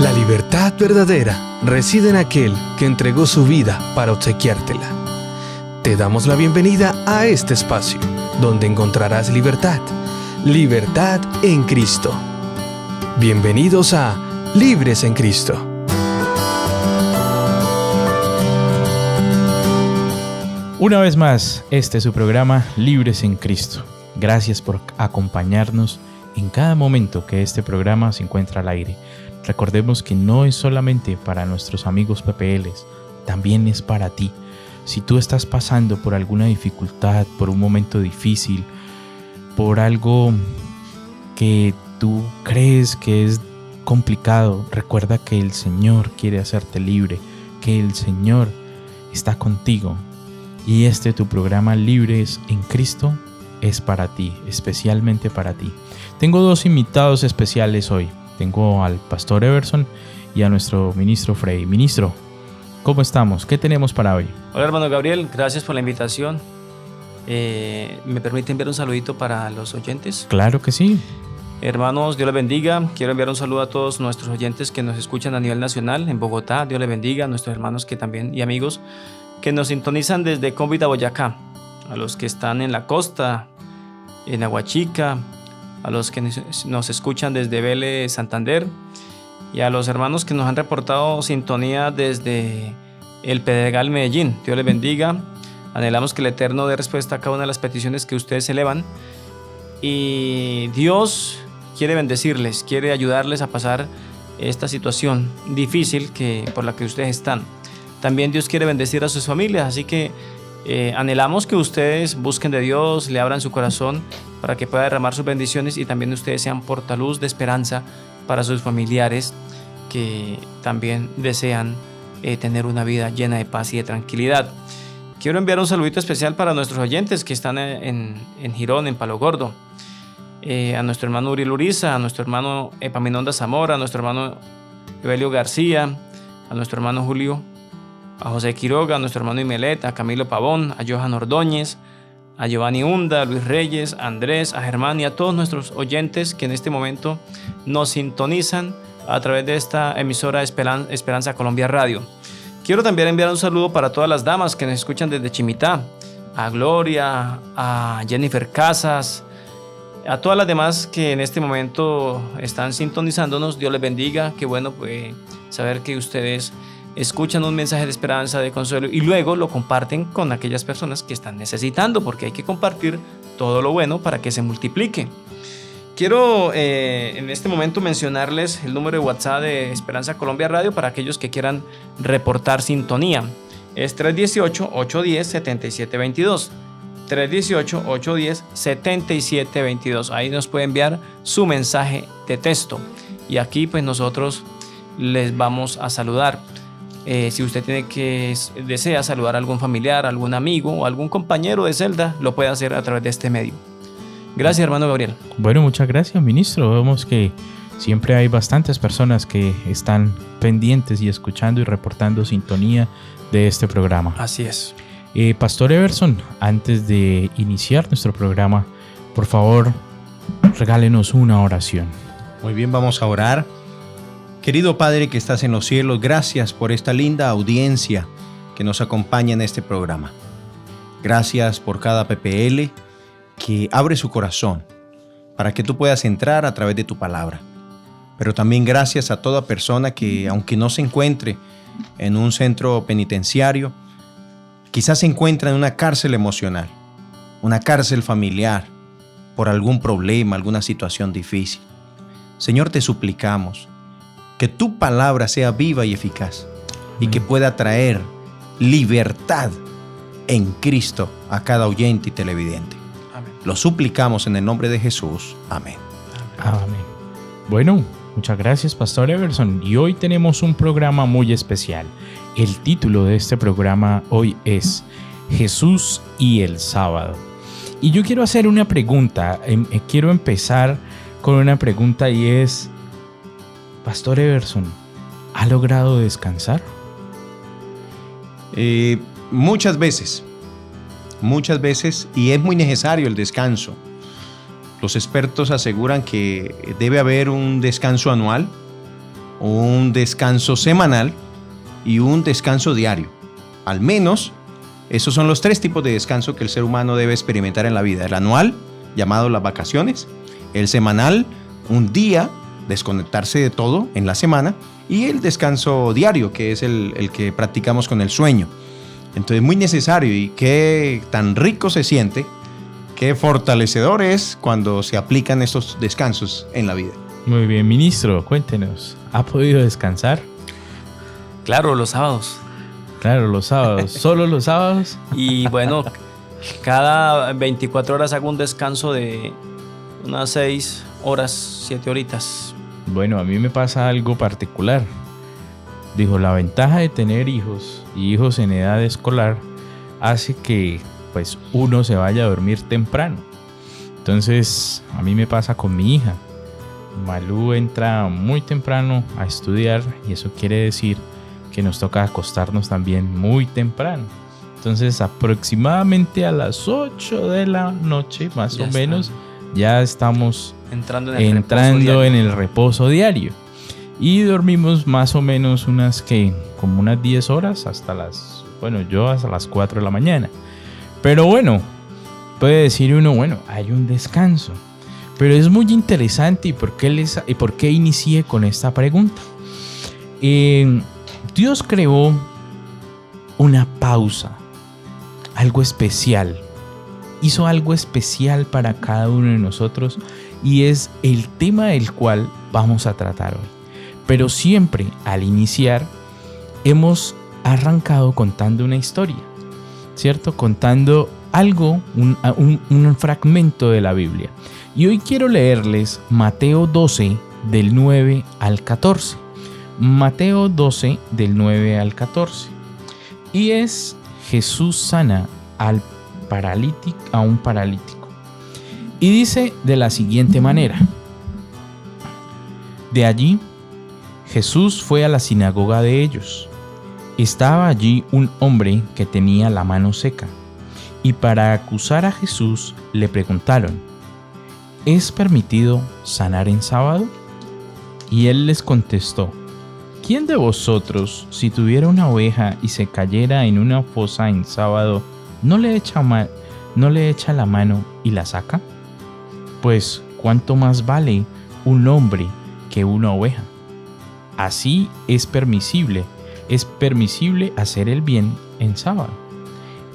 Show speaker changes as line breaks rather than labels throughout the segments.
La libertad verdadera reside en aquel que entregó su vida para obsequiártela. Te damos la bienvenida a este espacio, donde encontrarás libertad. Libertad en Cristo. Bienvenidos a Libres en Cristo.
Una vez más, este es su programa Libres en Cristo. Gracias por acompañarnos en cada momento que este programa se encuentra al aire. Recordemos que no es solamente para nuestros amigos PPLs, también es para ti. Si tú estás pasando por alguna dificultad, por un momento difícil, por algo que tú crees que es complicado, recuerda que el Señor quiere hacerte libre, que el Señor está contigo. Y tu programa Libres en Cristo es para ti, especialmente para ti. Tengo dos invitados especiales hoy. Tengo al pastor Everson y a nuestro ministro Freddy. Ministro, ¿cómo estamos? ¿Qué tenemos para hoy?
Hola hermano Gabriel, gracias por la invitación. ¿Me permite enviar un saludito para los oyentes?
Claro que sí.
Hermanos, Dios les bendiga. Quiero enviar un saludo a todos nuestros oyentes que nos escuchan a nivel nacional en Bogotá. Dios les bendiga. A nuestros hermanos que también y amigos que nos sintonizan desde Cómbita, Boyacá. A los que están en la costa, en Aguachica, a los que nos escuchan desde Vélez, Santander, y a los hermanos que nos han reportado sintonía desde el Pedregal, Medellín. Dios les bendiga. Anhelamos que el Eterno dé respuesta a cada una de las peticiones que ustedes elevan, y Dios quiere bendecirles, quiere ayudarles a pasar esta situación difícil por la que ustedes están. También Dios quiere bendecir a sus familias, así que anhelamos que ustedes busquen de Dios, le abran su corazón para que pueda derramar sus bendiciones, y también ustedes sean portaluz de esperanza para sus familiares que también desean tener una vida llena de paz y de tranquilidad. Quiero enviar un saludito especial para nuestros oyentes que están en Girón, en Palo Gordo. A nuestro hermano Uriel Uriza, a nuestro hermano Epaminondas Zamora, a nuestro hermano Evelio García, a nuestro hermano Julio, a José Quiroga, a nuestro hermano Imelet, a Camilo Pavón, a Johan Ordóñez, a Giovanni Hunda, a Luis Reyes, a Andrés, a Germán y a todos nuestros oyentes que en este momento nos sintonizan a través de esta emisora Esperanza Colombia Radio. Quiero también enviar un saludo para todas las damas que nos escuchan desde Chimitá, a Gloria, a Jennifer Casas, a todas las demás que en este momento están sintonizándonos. Dios les bendiga. Qué bueno saber que ustedes escuchan un mensaje de esperanza, de consuelo, y luego lo comparten con aquellas personas que están necesitando, porque hay que compartir todo lo bueno para que se multiplique. Quiero en este momento mencionarles el número de WhatsApp de Esperanza Colombia Radio para aquellos que quieran reportar sintonía. Es 318-810-7722. 318-810-7722. Ahí nos puede enviar su mensaje de texto, y aquí pues nosotros les vamos a saludar. Si usted desea saludar a algún familiar, algún amigo o algún compañero de celda, lo puede hacer a través de este medio. Gracias, hermano Gabriel.
Bueno, muchas gracias, ministro. Vemos que siempre hay bastantes personas que están pendientes y escuchando y reportando sintonía de este programa.
Así es.
Pastor Everson, antes de iniciar nuestro programa, por favor, regálenos una oración.
Muy bien, vamos a orar. Querido Padre que estás en los cielos, gracias por esta linda audiencia que nos acompaña en este programa. Gracias por cada PPL que abre su corazón para que tú puedas entrar a través de tu palabra. Pero también gracias a toda persona que, aunque no se encuentre en un centro penitenciario, quizás se encuentra en una cárcel emocional, una cárcel familiar, por algún problema, alguna situación difícil. Señor, te suplicamos que tu palabra sea viva y eficaz y que pueda traer libertad en Cristo a cada oyente y televidente. Amén. Lo suplicamos en el nombre de Jesús. Amén.
Amén. Bueno, muchas gracias, Pastor Everson. Y hoy tenemos un programa muy especial. El título de este programa hoy es Jesús y el sábado. Y yo quiero hacer una pregunta. Quiero empezar con una pregunta, y es: Pastor Everson, ¿ha logrado descansar?
Muchas veces, y es muy necesario el descanso. Los expertos aseguran que debe haber un descanso anual un descanso semanal y un descanso diario. Al menos, esos son los 3 tipos de descanso que el ser humano debe experimentar en la vida. El anual, llamado las vacaciones. El semanal, un día, desconectarse de todo en la semana. Y el descanso diario, que es el que practicamos con el sueño. Entonces, muy necesario, y qué tan rico se siente, qué fortalecedor es cuando se aplican estos descansos en la vida.
Muy bien, ministro, cuéntenos. ¿Ha podido descansar?
Claro, los sábados.
Claro, los sábados. ¿Solo los sábados?
Y bueno, cada 24 horas hago un descanso de unas 6 horas, 7 horitas.
Bueno, a mí me pasa algo particular. Dijo, la ventaja de tener hijos y hijos en edad escolar hace que pues uno se vaya a dormir temprano. Entonces, a mí me pasa con mi hija. Malú entra muy temprano a estudiar y eso quiere decir que nos toca acostarnos también muy temprano. Entonces, aproximadamente a las 8 de la noche, más o menos, ya estamos entrando en el reposo diario. Y dormimos más o menos como unas 10 horas hasta las 4 de la mañana. Pero bueno, puede decir uno, bueno, hay un descanso. Pero es muy interesante. ¿Y por qué inicié con esta pregunta? Dios creó una pausa, algo especial. Hizo algo especial para cada uno de nosotros y es el tema del cual vamos a tratar hoy. Pero siempre al iniciar hemos arrancado contando una historia, ¿cierto? Contando algo, un fragmento de la Biblia. Y hoy quiero leerles Mateo 12 del 9 al 14. Mateo 12 del 9 al 14. Y es Jesús sana a un paralítico. Y dice de la siguiente manera: de allí Jesús fue a la sinagoga de ellos. Estaba allí un hombre que tenía la mano seca, y para acusar a Jesús le preguntaron: ¿es permitido sanar en sábado? Y él les contestó: ¿quién de vosotros, si tuviera una oveja y se cayera en una fosa en sábado, no le echa la mano y la saca? Pues, ¿cuánto más vale un hombre que una oveja? Así es permisible hacer el bien en sábado.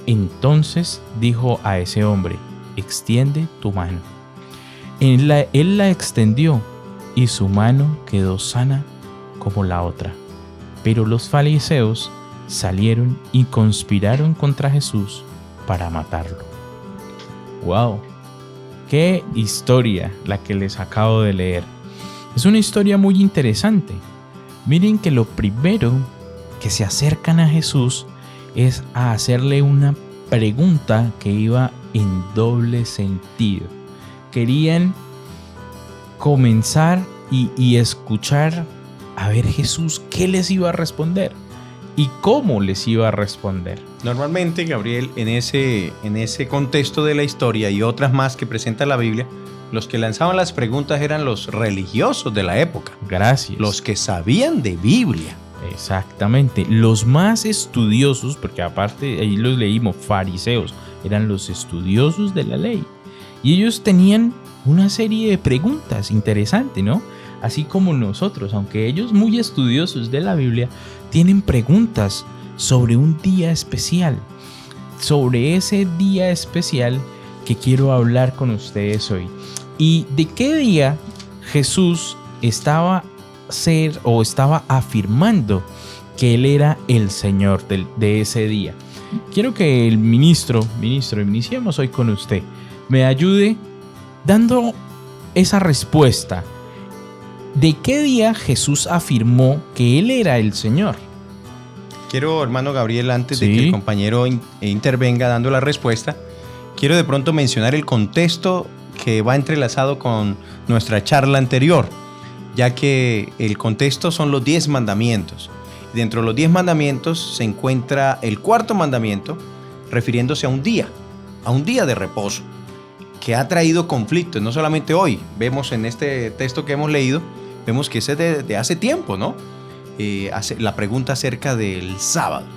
Entonces dijo a ese hombre: extiende tu mano. Él la extendió y su mano quedó sana como la otra. Pero los fariseos salieron y conspiraron contra Jesús para matarlo. ¡Wow! ¡Qué historia la que les acabo de leer! Es una historia muy interesante. Miren que lo primero que se acercan a Jesús es a hacerle una pregunta que iba en doble sentido. Querían comenzar y escuchar a ver Jesús qué les iba a responder y cómo les iba a responder.
Normalmente, Gabriel, en ese contexto de la historia y otras más que presenta la Biblia, los que lanzaban las preguntas eran los religiosos de la época.
Gracias.
Los que sabían de Biblia.
Exactamente. Los más estudiosos, porque aparte ahí los leímos, fariseos, eran los estudiosos de la ley. Y ellos tenían una serie de preguntas interesantes, ¿no? Así como nosotros, aunque ellos muy estudiosos de la Biblia, tienen preguntas sobre un día especial. Sobre ese día especial que quiero hablar con ustedes hoy. ¿Y de qué día Jesús estaba afirmando que Él era el Señor de ese día? Quiero que el ministro, iniciemos hoy con usted, me ayude dando esa respuesta. ¿De qué día Jesús afirmó que Él era el Señor?
Quiero, hermano Gabriel, antes de que el compañero intervenga dando la respuesta, quiero de pronto mencionar el contexto que va entrelazado con nuestra charla anterior, ya que el contexto son los 10 mandamientos. Dentro de los 10 mandamientos se encuentra el cuarto mandamiento, refiriéndose a un día de reposo, que ha traído conflictos, no solamente hoy. Vemos en este texto que hemos leído vemos que es de hace tiempo, ¿no? La pregunta acerca del sábado.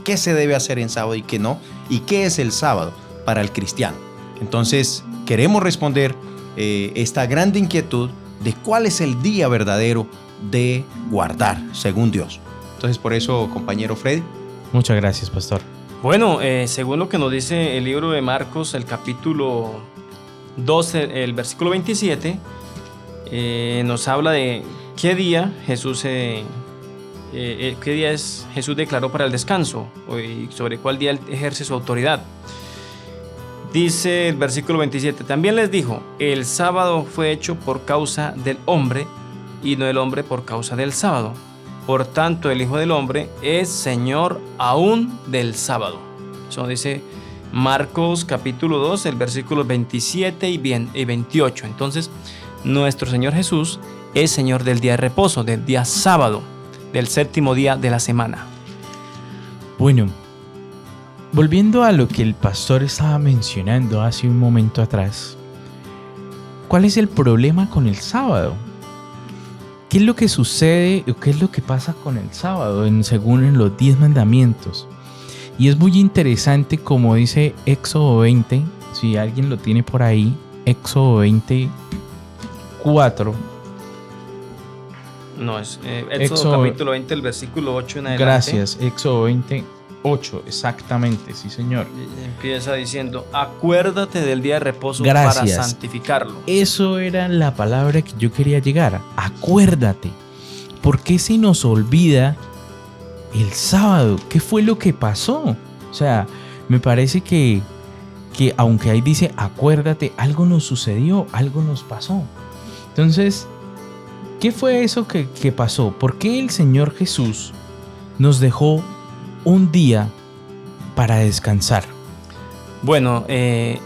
¿Qué se debe hacer en sábado y qué no? ¿Y qué es el sábado para el cristiano? Entonces, queremos responder esta grande inquietud de cuál es el día verdadero de guardar, según Dios. Entonces, por eso, compañero Freddy.
Muchas gracias, pastor.
Bueno, según lo que nos dice el libro de Marcos, el capítulo 12, el versículo 27, nos habla de qué día Jesús declaró para el descanso y sobre cuál día él ejerce su autoridad. Dice el versículo 27, también les dijo, el sábado fue hecho por causa del hombre y no el hombre por causa del sábado. Por tanto, el Hijo del Hombre es Señor aún del sábado. Eso dice Marcos capítulo 2, el versículo 27 y 28. Entonces, nuestro Señor Jesús es Señor del día de reposo, del día sábado, del séptimo día de la semana.
Bueno, volviendo a lo que el pastor estaba mencionando hace un momento atrás, ¿cuál es el problema con el sábado? ¿Qué es lo que sucede o qué es lo que pasa con el sábado según en los 10 mandamientos? Y es muy interesante como dice Éxodo 20, si alguien lo tiene por ahí, Éxodo 24.
No, es Éxodo capítulo 20, el versículo 8 en adelante.
Gracias, Éxodo 28, exactamente, sí señor.
Empieza diciendo, acuérdate del día de reposo
Gracias.
Para santificarlo.
Eso era la palabra que yo quería llegar. Acuérdate. ¿Por qué se nos olvida el sábado? ¿Qué fue lo que pasó? O sea, me parece que aunque ahí dice acuérdate, algo nos sucedió, algo nos pasó. Entonces, ¿qué fue eso que pasó? ¿Por qué el Señor Jesús nos dejó un día para descansar?
Bueno, el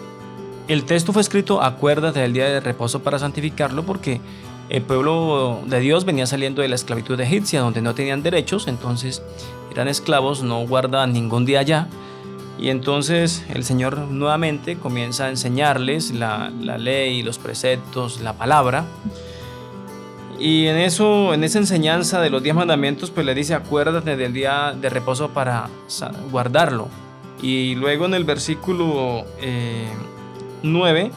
texto fue escrito, acuérdate del día de reposo para santificarlo, porque el pueblo de Dios venía saliendo de la esclavitud egipcia, donde no tenían derechos, entonces eran esclavos, no guardaban ningún día allá. Y entonces el Señor nuevamente comienza a enseñarles la ley, los preceptos, la palabra. Y en esa enseñanza de los 10 mandamientos, pues le dice, acuérdate del día de reposo para guardarlo. Y luego en el versículo 9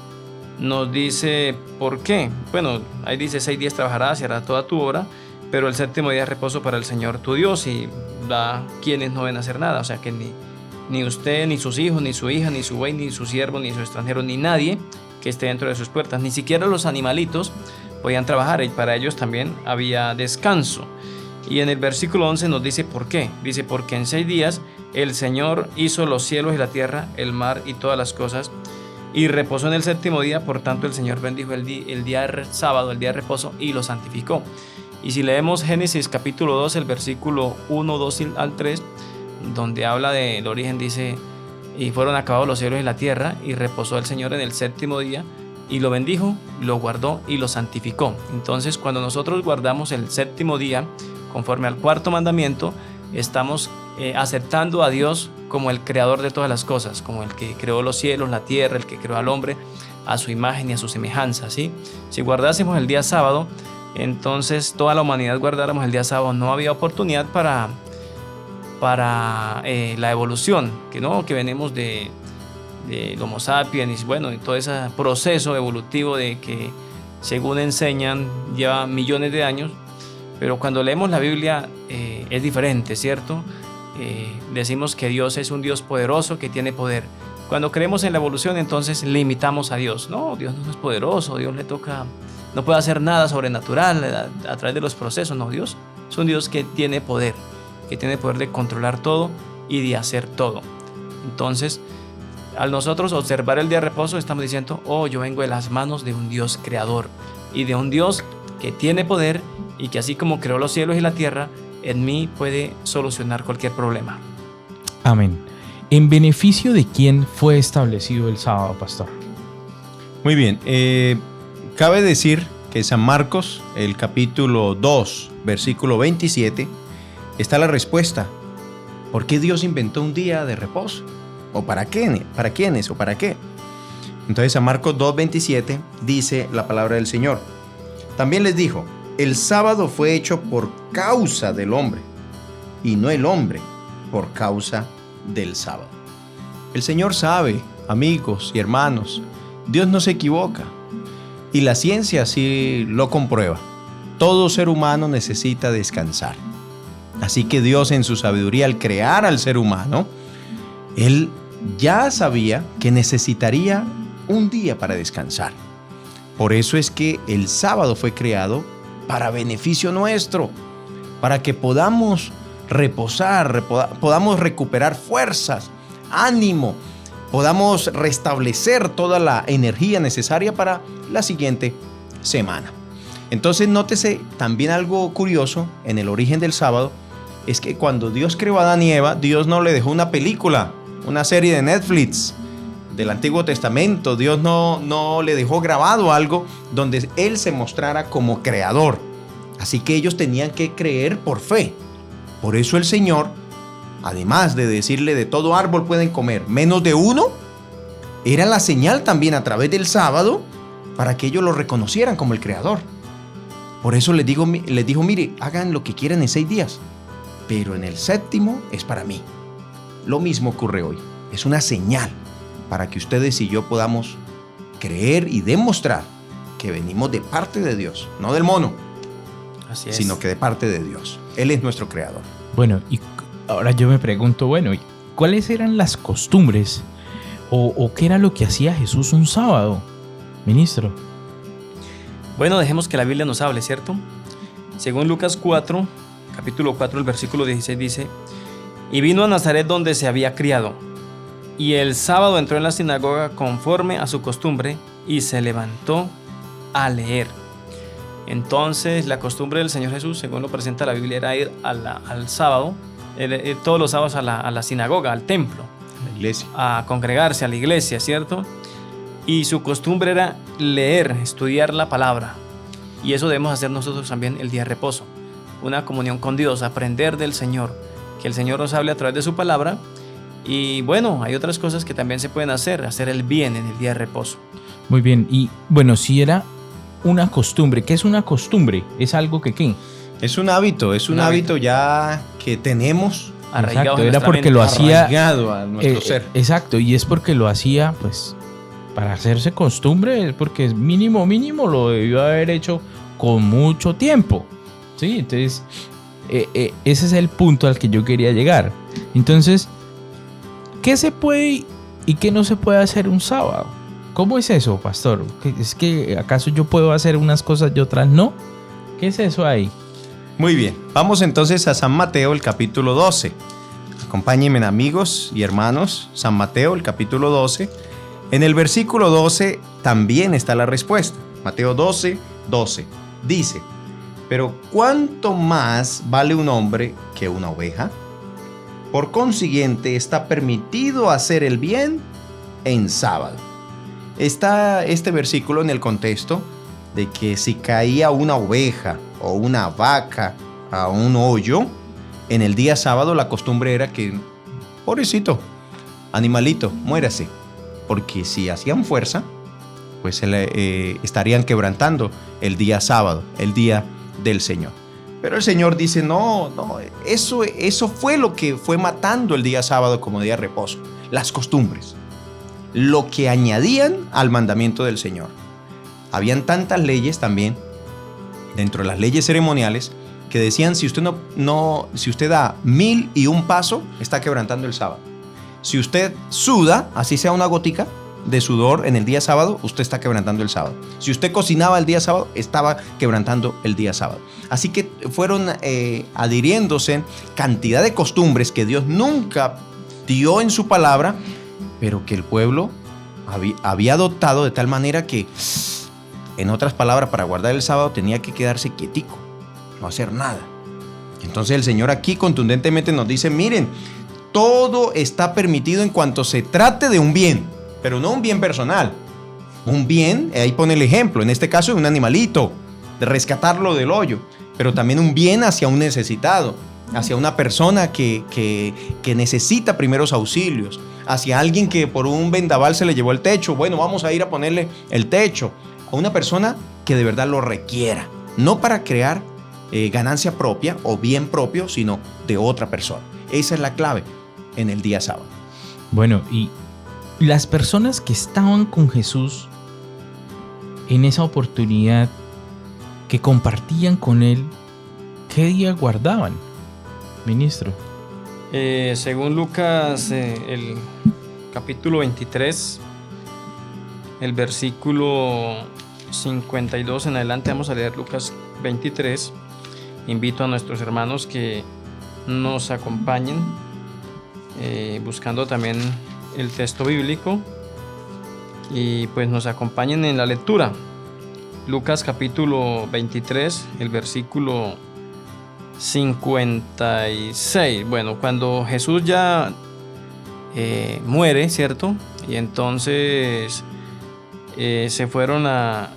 nos dice por qué. Bueno, ahí dice 6 días trabajarás y harás toda tu obra, pero el séptimo día de reposo para el Señor tu Dios, y da quienes no deben hacer nada. O sea que ni usted, ni sus hijos, ni su hija, ni su buey, ni su siervo, ni su extranjero, ni nadie que esté dentro de sus puertas, ni siquiera los animalitos podían trabajar, y para ellos también había descanso. Y en el versículo 11 nos dice por qué. Dice, porque en 6 días el Señor hizo los cielos y la tierra, el mar y todas las cosas, y reposó en el séptimo día. Por tanto el Señor bendijo el día de sábado, el día de reposo, y lo santificó. Y si leemos Génesis capítulo 2, el versículo 1, 2 al 3, donde habla del origen, dice, y fueron acabados los cielos y la tierra, y reposó el Señor en el séptimo día, y lo bendijo, lo guardó y lo santificó. Entonces, cuando nosotros guardamos el séptimo día, conforme al cuarto mandamiento, estamos aceptando a Dios como el creador de todas las cosas, como el que creó los cielos, la tierra, el que creó al hombre a su imagen y a su semejanza, ¿sí? Si guardásemos el día sábado, entonces toda la humanidad guardáramos el día sábado, no había oportunidad para la evolución, que venimos de Homo sapiens, bueno, y todo ese proceso evolutivo de que, según enseñan, lleva millones de años. Pero cuando leemos la Biblia es diferente, ¿cierto? Decimos que Dios es un Dios poderoso que tiene poder. Cuando creemos en la evolución, entonces limitamos a Dios. No, Dios no es poderoso, Dios no puede hacer nada sobrenatural a través de los procesos. No, Dios es un Dios que tiene poder de controlar todo y de hacer todo. Entonces, al nosotros observar el día de reposo, estamos diciendo, yo vengo de las manos de un Dios creador y de un Dios que tiene poder, y que así como creó los cielos y la tierra, en mí puede solucionar cualquier problema.
Amén. ¿En beneficio de quién fue establecido el sábado, pastor?
Muy bien. Cabe decir que San Marcos, el capítulo 2, versículo 27, está la respuesta. ¿Por qué Dios inventó un día de reposo? ¿O para qué? ¿Para quiénes? ¿O para qué? Entonces San Marcos 2, 27 dice la palabra del Señor. También les dijo, el sábado fue hecho por causa del hombre y no el hombre por causa del sábado. El Señor sabe, amigos y hermanos, Dios no se equivoca y la ciencia así lo comprueba. Todo ser humano necesita descansar. Así que Dios, en su sabiduría, al crear al ser humano, Él ya sabía que necesitaría un día para descansar. Por eso es que el sábado fue creado para beneficio nuestro, para que podamos reposar, podamos recuperar fuerzas, ánimo, podamos restablecer toda la energía necesaria para la siguiente semana. Entonces, nótese también algo curioso en el origen del sábado, es que cuando Dios creó a Adán y Eva, Dios no le dejó una película, una serie de Netflix del Antiguo Testamento. Dios no le dejó grabado algo donde Él se mostrara como creador. Así que ellos tenían que creer por fe. Por eso el Señor, además de decirle de todo árbol pueden comer, menos de uno, era la señal también a través del sábado para que ellos lo reconocieran como el creador. Por eso les dijo, mire, hagan lo que quieran en 6 días, pero en el séptimo es para mí. Lo mismo ocurre hoy. Es una señal para que ustedes y yo podamos creer y demostrar que venimos de parte de Dios, no del mono,
Así es.
sino que de parte de Dios. Él es nuestro creador.
Bueno, y ahora yo me pregunto, bueno, ¿cuáles eran las costumbres o qué era lo que hacía Jesús un sábado, ministro?
Bueno, dejemos que la Biblia nos hable, ¿cierto? Según Lucas 4, capítulo 4, el versículo 16 dice: y vino a Nazaret donde se había criado, y el sábado entró en la sinagoga conforme a su costumbre, y se levantó a leer. Entonces, la costumbre del Señor Jesús, según lo presenta la Biblia, era ir al sábado, todos los sábados a la sinagoga, al templo,
La iglesia.
a congregarse a la iglesia, ¿cierto? Y su costumbre era leer, estudiar la palabra. Y eso debemos hacer nosotros también el día de reposo. Una comunión con Dios, aprender del Señor, que el Señor nos hable a través de su palabra. Y bueno, hay otras cosas que también se pueden hacer el bien en el día de reposo.
Muy bien, y bueno, si era una costumbre, ¿qué es una costumbre? ¿Es algo que qué?
Es un hábito ya que tenemos
Arraigado
Exacto,
en
era
nuestra
porque
mente.
lo hacía
arraigado a nuestro ser.
Exacto, y es porque lo hacía, pues, para hacerse costumbre, es porque es mínimo lo debió haber hecho con mucho tiempo. Sí, entonces, ese es el punto al que yo quería llegar. Entonces, ¿qué se puede y qué no se puede hacer un sábado? ¿Cómo es eso, pastor? ¿Es que acaso yo puedo hacer unas cosas y otras no? ¿Qué es eso ahí?
Muy bien, vamos entonces a San Mateo, el capítulo 12. Acompáñenme, amigos y hermanos, San Mateo, el capítulo 12. En el versículo 12 también está la respuesta. Mateo 12, 12. Dice: pero ¿cuánto más vale un hombre que una oveja? Por consiguiente, está permitido hacer el bien en sábado. Está este versículo en el contexto de que si caía una oveja o una vaca a un hoyo, en el día sábado la costumbre era que, pobrecito, animalito, muérase. Porque si hacían fuerza, pues estarían quebrantando el día sábado, el día del Señor. Pero el Señor dice, no, eso fue lo que fue matando el día sábado como día de reposo. Las costumbres, lo que añadían al mandamiento del Señor. Habían tantas leyes también, dentro de las leyes ceremoniales, que decían, si usted da 1001 paso, está quebrantando el sábado. Si usted suda, así sea una gotica de sudor en el día sábado, usted está quebrantando el sábado. Si usted cocinaba el día sábado, estaba quebrantando el día sábado. Así que fueron adhiriéndose cantidad de costumbres que Dios nunca dio en su palabra, pero que el pueblo había adoptado de tal manera que, en otras palabras, para guardar el sábado tenía que quedarse quietico, no hacer nada. Entonces el Señor aquí contundentemente nos dice, miren, todo está permitido en cuanto se trate de un bien, pero no un bien personal. Un bien, ahí pone el ejemplo, en este caso de un animalito, de rescatarlo del hoyo, pero también un bien hacia un necesitado, hacia una persona que necesita primeros auxilios, hacia alguien que por un vendaval se le llevó el techo. Bueno, vamos a ir a ponerle el techo a una persona que de verdad lo requiera. no para crear ganancia propia o bien propio, sino de otra persona. Esa es la clave en el día sábado.
Bueno, y las personas que estaban con Jesús en esa oportunidad, que compartían con Él, ¿qué día guardaban, ministro?
Según Lucas, el capítulo 23, el versículo 52 en adelante, vamos a leer Lucas 23. Invito a nuestros hermanos que nos acompañen, buscando también el texto bíblico, y pues nos acompañen en la lectura. Lucas capítulo 23, el versículo 56. Bueno, cuando Jesús ya muere, ¿cierto? Y entonces se fueron a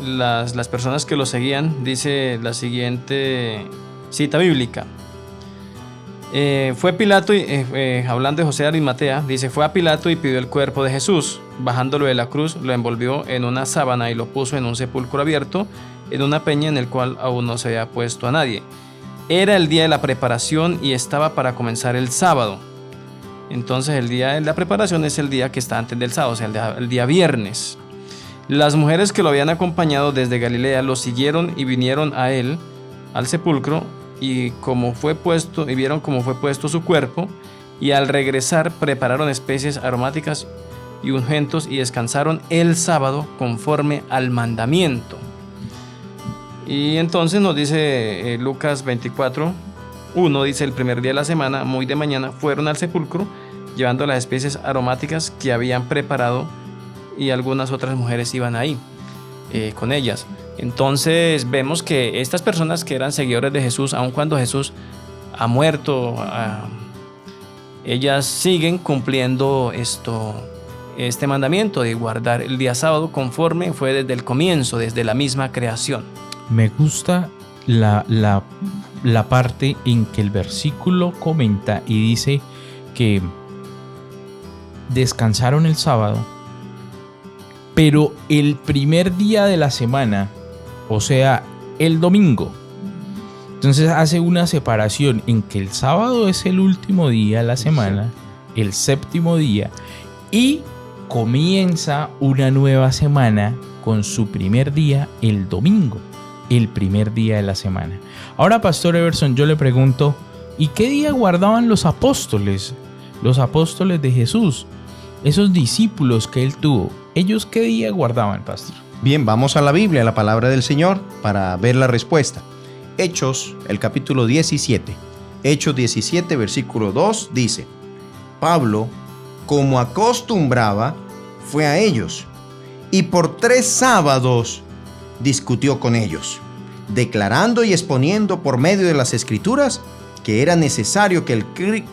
las personas que lo seguían. Dice la siguiente cita bíblica. Fue Pilato, hablando de José de Arimatea, dice: fue a Pilato y pidió el cuerpo de Jesús. Bajándolo de la cruz, lo envolvió en una sábana y lo puso en un sepulcro abierto, en una peña en el cual aún no se había puesto a nadie. Era el día de la preparación y estaba para comenzar el sábado. Entonces el día de la preparación es el día que está antes del sábado, o sea, el día viernes. Las mujeres que lo habían acompañado desde Galilea lo siguieron y vinieron a él, al sepulcro, y vieron cómo fue puesto su cuerpo, y al regresar prepararon especies aromáticas y ungüentos y descansaron el sábado conforme al mandamiento. Y entonces nos dice Lucas 24:1, dice: el primer día de la semana, muy de mañana, fueron al sepulcro llevando las especies aromáticas que habían preparado, y algunas otras mujeres iban ahí con ellas. Entonces vemos que estas personas que eran seguidores de Jesús, aun cuando Jesús ha muerto, ellas siguen cumpliendo este mandamiento de guardar el día sábado conforme fue desde el comienzo, desde la misma creación.
Me gusta la parte en que el versículo comenta y dice que descansaron el sábado, pero el primer día de la semana, o sea, el domingo. Entonces hace una separación en que el sábado es el último día de la semana, el séptimo día, y comienza una nueva semana con su primer día el domingo, el primer día de la semana. Ahora, Pastor Everson, yo le pregunto, ¿y qué día guardaban los apóstoles de Jesús? Esos discípulos que él tuvo, ¿ellos qué día guardaban, pastor?
Bien, vamos a la Biblia, a la palabra del Señor, para ver la respuesta. Hechos, el capítulo 17. Hechos 17, versículo 2, dice: Pablo, como acostumbraba, fue a ellos, y por 3 sábados discutió con ellos, declarando y exponiendo por medio de las Escrituras que era necesario que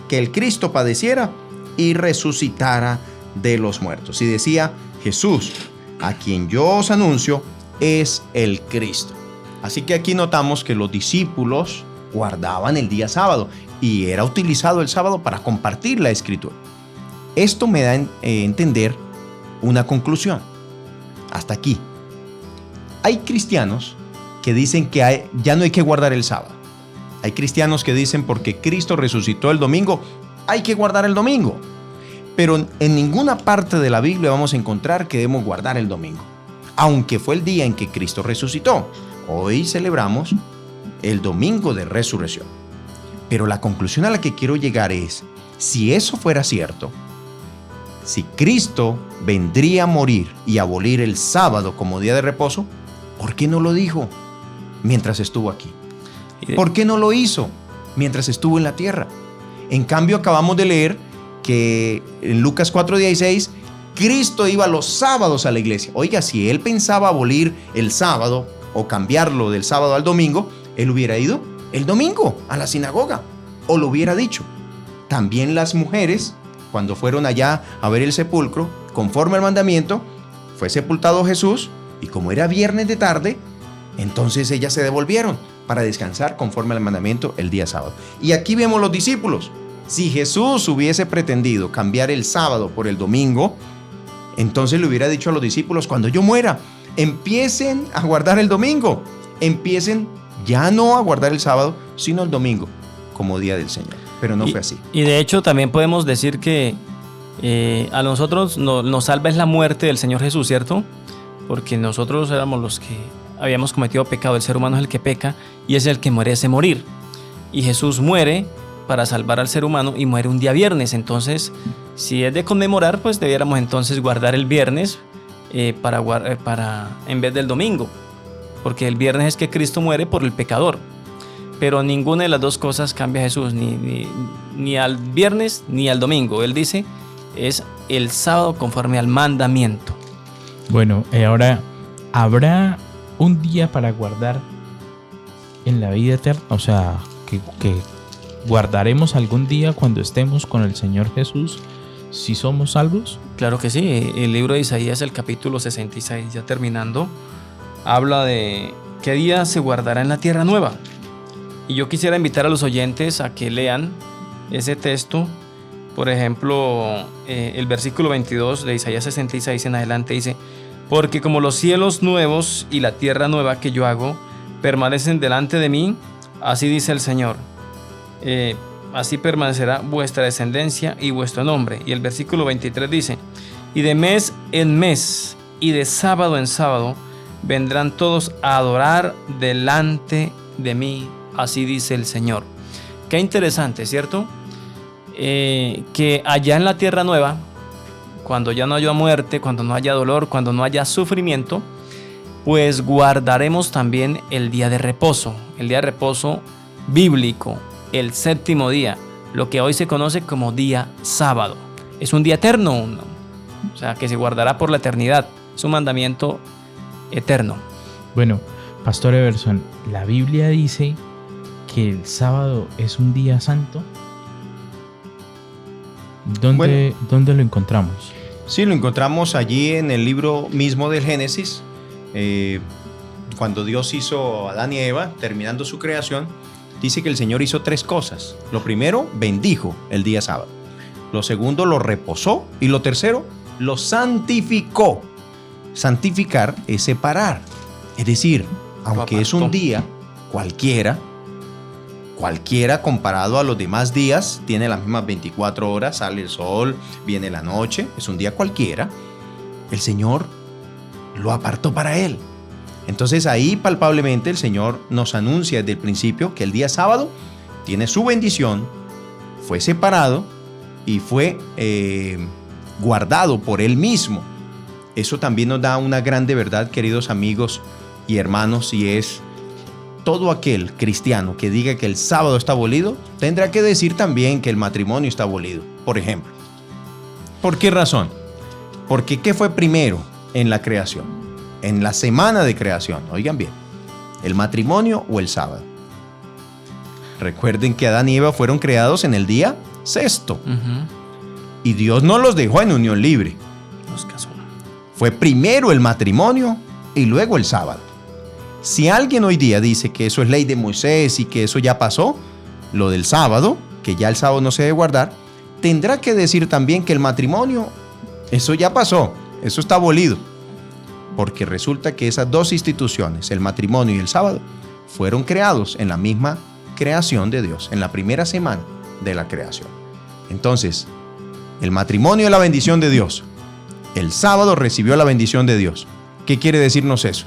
el Cristo padeciera y resucitara de los muertos. Y decía: Jesús, a quien yo os anuncio, es el Cristo. Así que aquí notamos que los discípulos guardaban el día sábado y era utilizado el sábado para compartir la Escritura. Esto me da a entender una conclusión. Hasta aquí. Hay cristianos que dicen que ya no hay que guardar el sábado. Hay cristianos que dicen porque Cristo resucitó el domingo, hay que guardar el domingo. Pero en ninguna parte de la Biblia vamos a encontrar que debemos guardar el domingo, aunque fue el día en que Cristo resucitó. Hoy celebramos el domingo de resurrección. Pero la conclusión a la que quiero llegar es, si eso fuera cierto, si Cristo vendría a morir y abolir el sábado como día de reposo, ¿por qué no lo dijo mientras estuvo aquí? ¿Por qué no lo hizo mientras estuvo en la tierra? En cambio, acabamos de leer que en Lucas 4:16, Cristo iba los sábados a la iglesia. Oiga, si él pensaba abolir el sábado o cambiarlo del sábado al domingo, él hubiera ido el domingo a la sinagoga o lo hubiera dicho. También las mujeres, cuando fueron allá a ver el sepulcro, conforme al mandamiento, fue sepultado Jesús, y como era viernes de tarde, entonces ellas se devolvieron para descansar conforme al mandamiento el día sábado. Y aquí vemos los discípulos. Si Jesús hubiese pretendido cambiar el sábado por el domingo, entonces le hubiera dicho a los discípulos: cuando yo muera, empiecen a guardar el domingo. empiecen ya no a guardar el sábado, sino el domingo como día del Señor. Pero no fue así.
Y de hecho también podemos decir que a nosotros nos salva es la muerte del Señor Jesús, ¿cierto? Porque nosotros éramos los que habíamos cometido pecado. El ser humano es el que peca y es el que merece morir. Y Jesús muere para salvar al ser humano y muere un día viernes. Entonces, si es de conmemorar, pues debiéramos entonces guardar el viernes en vez del domingo. Porque el viernes es que Cristo muere por el pecador. Pero ninguna de las dos cosas cambia a Jesús, ni al viernes ni al domingo. Él dice, es el sábado conforme al mandamiento.
Bueno, ahora, ¿habrá un día para guardar en la vida eterna? O sea, que guardaremos algún día cuando estemos con el Señor Jesús, si somos salvos.
Claro que sí. El libro de Isaías, el capítulo 66, ya terminando, habla de qué día se guardará en la tierra nueva. Y yo quisiera invitar a los oyentes a que lean ese texto. Por ejemplo, el versículo 22 de Isaías 66 en adelante dice: porque como los cielos nuevos y la tierra nueva que yo hago permanecen delante de mí, así dice el Señor, así permanecerá vuestra descendencia y vuestro nombre. Y el versículo 23 dice: y de mes en mes y de sábado en sábado vendrán todos a adorar delante de mí, así dice el Señor. Qué interesante, ¿cierto? Que allá en la tierra nueva, cuando ya no haya muerte, cuando no haya dolor, cuando no haya sufrimiento, pues guardaremos también el día de reposo bíblico, el séptimo día, lo que hoy se conoce como día sábado. Es un día eterno, o sea, que se guardará por la eternidad. Es un mandamiento eterno.
Bueno, Pastor Everson, la Biblia dice que el sábado es un día santo. ¿Dónde lo encontramos?
Sí, lo encontramos allí en el libro mismo del Génesis, cuando Dios hizo a Adán y Eva, terminando su creación. Dice que el Señor hizo tres cosas. Lo primero, bendijo el día sábado. Lo segundo, lo reposó. Y lo tercero, lo santificó. Santificar es separar. Es decir, aunque es un día cualquiera comparado a los demás días, tiene las mismas 24 horas, sale el sol, viene la noche, es un día cualquiera, el Señor lo apartó para Él. Entonces ahí palpablemente el Señor nos anuncia desde el principio que el día sábado tiene su bendición, fue separado y fue guardado por Él mismo. Eso también nos da una grande verdad, queridos amigos y hermanos, y es: todo aquel cristiano que diga que el sábado está abolido, tendrá que decir también que el matrimonio está abolido, por ejemplo. ¿Por qué razón? Porque ¿qué fue primero en la creación? En la semana de creación, oigan bien, ¿el matrimonio o el sábado? Recuerden que Adán y Eva fueron creados en el día sexto. Y Dios no los dejó en unión libre.
Los casó.
Fue primero el matrimonio y luego el sábado. Si alguien hoy día dice que eso es ley de Moisés y que eso ya pasó, lo del sábado, que ya el sábado no se debe guardar, tendrá que decir también que el matrimonio, eso ya pasó, eso está abolido. Porque resulta que esas dos instituciones, el matrimonio y el sábado, fueron creados en la misma creación de Dios, en la primera semana de la creación. Entonces, el matrimonio es la bendición de Dios. El sábado recibió la bendición de Dios. ¿Qué quiere decirnos eso?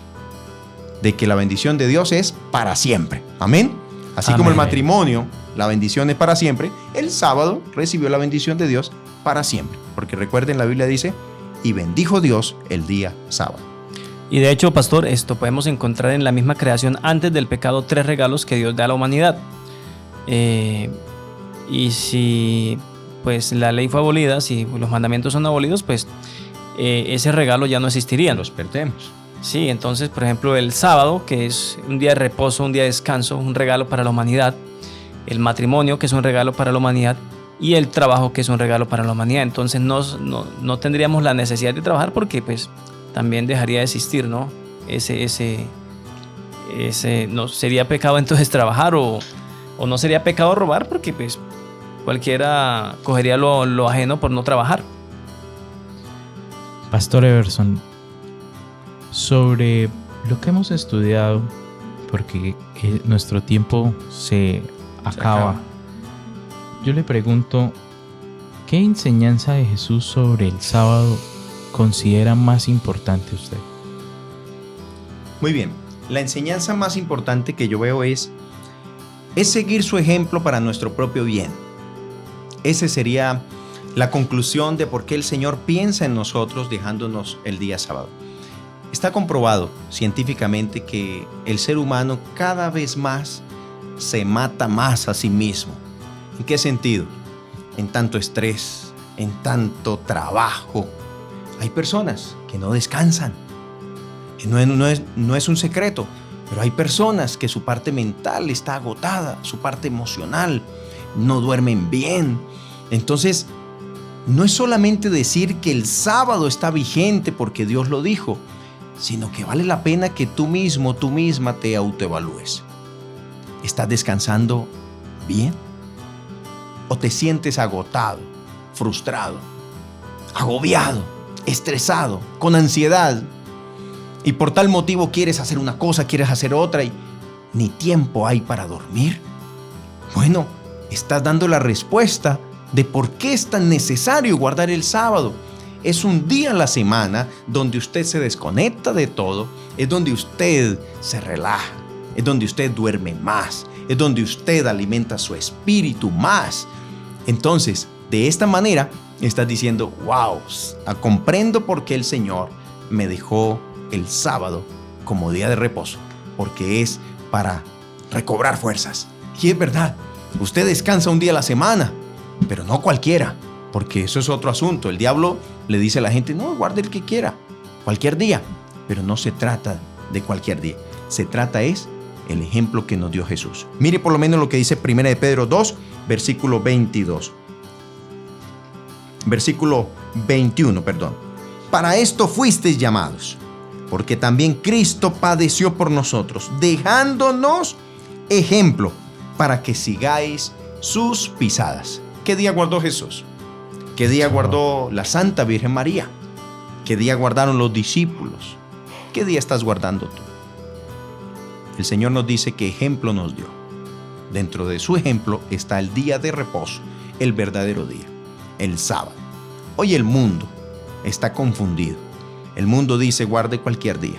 De que la bendición de Dios es para siempre. Amén. Así como el matrimonio, la bendición es para siempre, el sábado recibió la bendición de Dios para siempre. Porque recuerden, la Biblia dice: y bendijo Dios el día sábado.
Y de hecho, pastor, esto podemos encontrar en la misma creación antes del pecado 3 regalos que Dios da a la humanidad. Y si pues la ley fue abolida, si los mandamientos son abolidos, pues ese regalo ya no existiría.
Los perdemos.
Sí, entonces, por ejemplo, el sábado, que es un día de reposo, un día de descanso, un regalo para la humanidad, el matrimonio, que es un regalo para la humanidad, y el trabajo, que es un regalo para la humanidad. Entonces no tendríamos la necesidad de trabajar, porque pues también dejaría de existir, ¿no? No sería pecado entonces trabajar, o no sería pecado robar, porque pues cualquiera cogería lo ajeno por no trabajar.
Pastor Everson, sobre lo que hemos estudiado, porque nuestro tiempo se acaba. Yo le pregunto, ¿qué enseñanza de Jesús sobre el sábado considera más importante usted?
Muy bien, la enseñanza más importante que yo veo es seguir su ejemplo para nuestro propio bien. Esa sería la conclusión de por qué el Señor piensa en nosotros dejándonos el día sábado. Está comprobado científicamente que el ser humano cada vez más se mata más a sí mismo. ¿En qué sentido? En tanto estrés, en tanto trabajo. Hay personas que no descansan. No es un secreto, pero hay personas que su parte mental está agotada, su parte emocional, no duermen bien. Entonces, no es solamente decir que el sábado está vigente porque Dios lo dijo, sino que vale la pena que tú mismo, tú misma te autoevalúes. ¿Estás descansando bien? ¿O te sientes agotado, frustrado, agobiado, estresado, con ansiedad? Y por tal motivo quieres hacer una cosa, quieres hacer otra y ni tiempo hay para dormir. Bueno, estás dando la respuesta de por qué es tan necesario guardar el sábado. Es un día a la semana donde usted se desconecta de todo, es donde usted se relaja, es donde usted duerme más, es donde usted alimenta su espíritu más. Entonces, de esta manera, estás diciendo, wow, comprendo por qué el Señor me dejó el sábado como día de reposo, porque es para recobrar fuerzas. Y es verdad, usted descansa un día a la semana, pero no cualquiera, porque eso es otro asunto. El diablo le dice a la gente, no, guarde el que quiera, cualquier día, pero no se trata de cualquier día. Se trata es el ejemplo que nos dio Jesús. Mire por lo menos lo que dice 1 de Pedro 2, versículo 22. Versículo 21, perdón. Para esto fuisteis llamados, porque también Cristo padeció por nosotros, dejándonos ejemplo para que sigáis sus pisadas. ¿Qué día guardó Jesús? ¿Qué día guardó la Santa Virgen María? ¿Qué día guardaron los discípulos? ¿Qué día estás guardando tú? El Señor nos dice qué ejemplo nos dio. Dentro de su ejemplo está el día de reposo, el verdadero día, el sábado. Hoy el mundo está confundido. El mundo dice guarde cualquier día.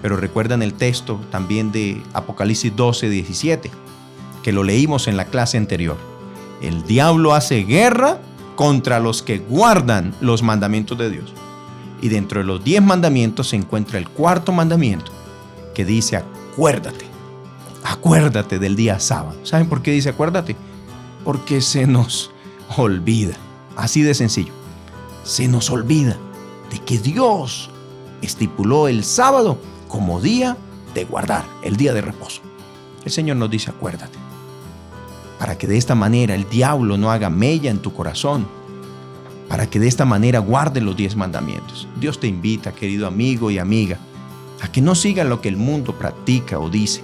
Pero recuerdan el texto también de Apocalipsis 12, 17, que lo leímos en la clase anterior. El diablo hace guerra contra los que guardan los mandamientos de Dios. Y dentro de los 10 mandamientos se encuentra el cuarto mandamiento, que dice acuérdate del día sábado. ¿Saben por qué dice acuérdate? Porque se nos olvida. Así de sencillo. Se nos olvida de que Dios estipuló el sábado como día de guardar, el día de reposo. El Señor nos dice acuérdate, para que de esta manera el diablo no haga mella en tu corazón, para que de esta manera guarde los 10 mandamientos. Dios te invita, querido amigo y amiga, a que no siga lo que el mundo practica o dice.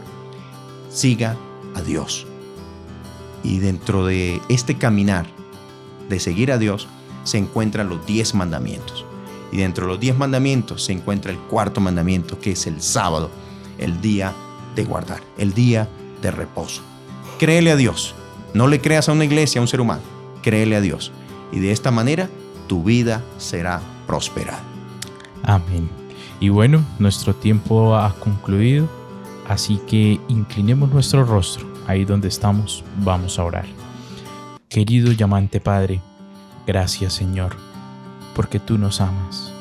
Siga a Dios. Y dentro de este caminar de seguir a Dios se encuentran los 10 mandamientos. Y dentro de los 10 mandamientos se encuentra el cuarto mandamiento, que es el sábado, el día de guardar, el día de reposo. Créele a Dios. No le creas a una iglesia, a un ser humano. Créele a Dios. Y de esta manera tu vida será prosperada.
Amén. Y bueno, nuestro tiempo ha concluido, así que inclinemos nuestro rostro. Ahí donde estamos, vamos a orar. Querido y amante Padre, gracias, Señor, porque tú nos amas,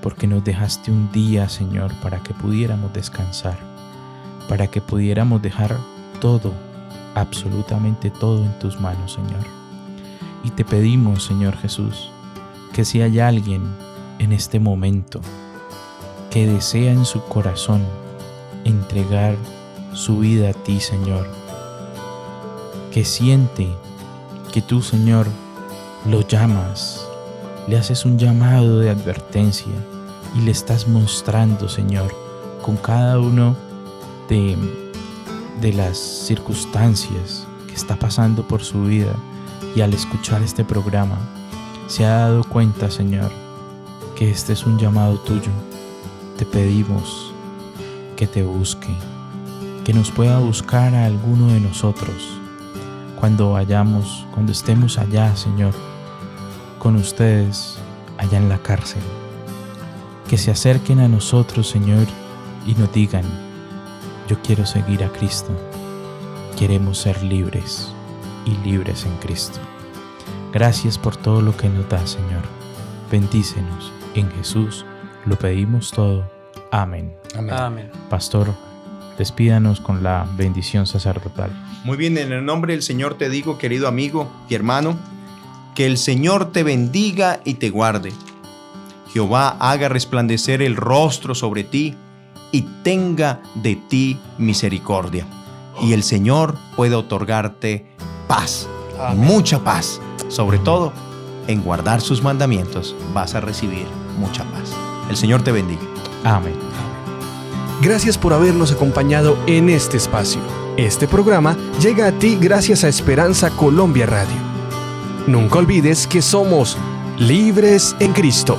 porque nos dejaste un día, Señor, para que pudiéramos descansar, para que pudiéramos dejar todo, absolutamente todo en tus manos, Señor. Y te pedimos, Señor Jesús, que si hay alguien en este momento que desea en su corazón entregar su vida a ti, Señor, que siente que tú, Señor, lo llamas, le haces un llamado de advertencia y le estás mostrando, Señor, con cada uno de las circunstancias que está pasando por su vida, y al escuchar este programa se ha dado cuenta, Señor, que este es un llamado tuyo. Te pedimos que te busque, que nos pueda buscar a alguno de nosotros cuando estemos allá, Señor, con ustedes, allá en la cárcel. Que se acerquen a nosotros, Señor, y nos digan: yo quiero seguir a Cristo. Queremos ser libres y libres en Cristo. Gracias por todo lo que nos da, Señor. Bendícenos. En Jesús lo pedimos todo. Amén.
Amén.
Amén.
Pastor, despídanos con la bendición sacerdotal.
Muy bien, en el nombre del Señor te digo, querido amigo y hermano, que el Señor te bendiga y te guarde. Jehová haga resplandecer el rostro sobre ti y tenga de ti misericordia. Y el Señor puede otorgarte paz, mucha paz. Sobre todo, en guardar sus mandamientos vas a recibir mucha paz. El Señor te bendiga.
Amén.
Gracias por habernos acompañado en este espacio. Este programa llega a ti gracias a Esperanza Colombia Radio. Nunca olvides que somos libres en Cristo.